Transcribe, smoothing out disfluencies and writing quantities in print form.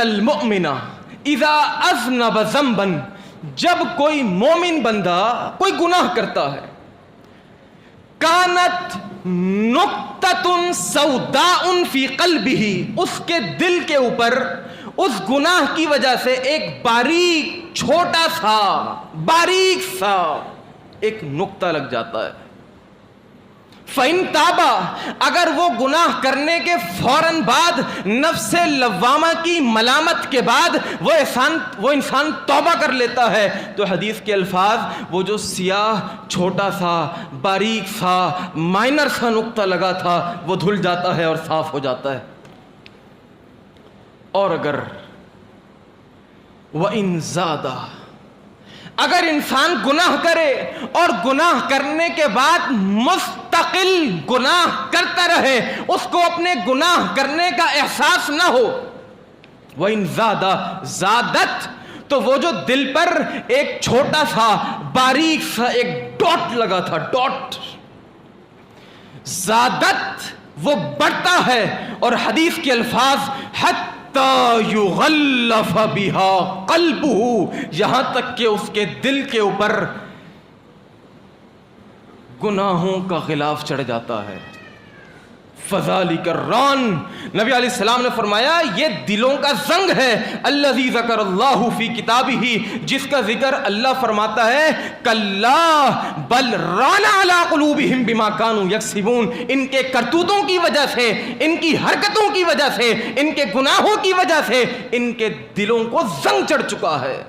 المؤمن اذا اذنب ذنبا، جب کوئی مومن بندہ کوئی گناہ کرتا ہے، کانت نقطۃ سوداء فی قلبہ، اس کے دل کے اوپر اس گناہ کی وجہ سے ایک باریک چھوٹا سا ایک نقطہ لگ جاتا ہے. فَإِن تَابَ، اگر وہ گناہ کرنے کے فوراً بعد نفس لوامہ کی ملامت کے بعد وہ انسان توبہ کر لیتا ہے، تو حدیث کے الفاظ وہ جو سیاہ چھوٹا سا باریک سا مائنر سا نقطہ لگا تھا وہ دھل جاتا ہے اور صاف ہو جاتا ہے. اور اگر وَإِن زَادَ، اگر انسان گناہ کرے اور گناہ کرنے کے بعد مستقل گناہ کرتا رہے، اس کو اپنے گناہ کرنے کا احساس نہ ہو، وَإِن زَادَ زَادَتْ، تو وہ جو دل پر ایک چھوٹا سا باریک سا ایک ڈاٹ لگا تھا، ڈاٹ، زادت وہ بڑھتا ہے. اور حدیث کے الفاظ حتی یغلف بہا قلبہ، یہاں تک کہ اس کے دل کے اوپر گناہوں کا غلاف چڑھ جاتا ہے. فذالک الران، نبی علیہ السلام نے فرمایا یہ دلوں کا زنگ ہے. الذی ذکر اللہ فی کتابہ، جس کا ذکر اللہ فرماتا ہے کلا بل ران علی قلوبہم بما کانوا یکسبون، ان کے کرتوتوں کی وجہ سے، ان کی حرکتوں کی وجہ سے، ان کے گناہوں کی وجہ سے ان کے دلوں کو زنگ چڑھ چکا ہے.